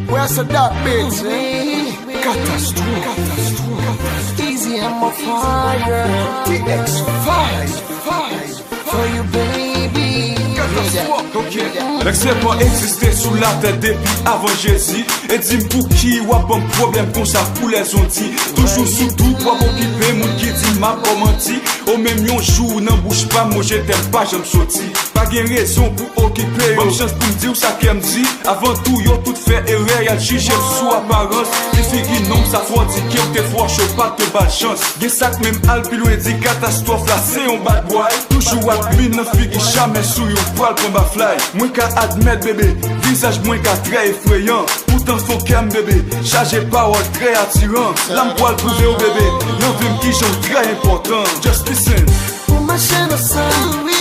Where's that bitch? Catastrophe. Easy and my fire. TX5 for you, baby. L'excès pas existé sous la tête depuis avant Jésus. Et dis pour qui ou a bon problème comme ça pour les ontis. Toujours sous tout pour occuper mon qui dit m'a pas menti. Au même yon jour n'en bouge pas moi je t'aime pas j'aime sorti. Pas gain raison pour occuper. Bonne chance pour me dire ça qu'elle me dit. Avant tout yo tout fait erreur y'a jugé sous apparence. Les filles non ça faut dire qu'il te faut chaud pas de bad chance. Gen sac même al plus loin dit catastrophe là c'est un bad boy. Toujours à mine nan fille jamais sous yon poil pour ma fly. Moins qu'à admettre bébé, visage moins qu'à très effrayant. Pourtant faut qu'aime bébé, chargé parole très attirant. L'âme poil prouvé au bébé, non vim qui j'en très important. Just listen. Pour ma chaîne au sein, oui.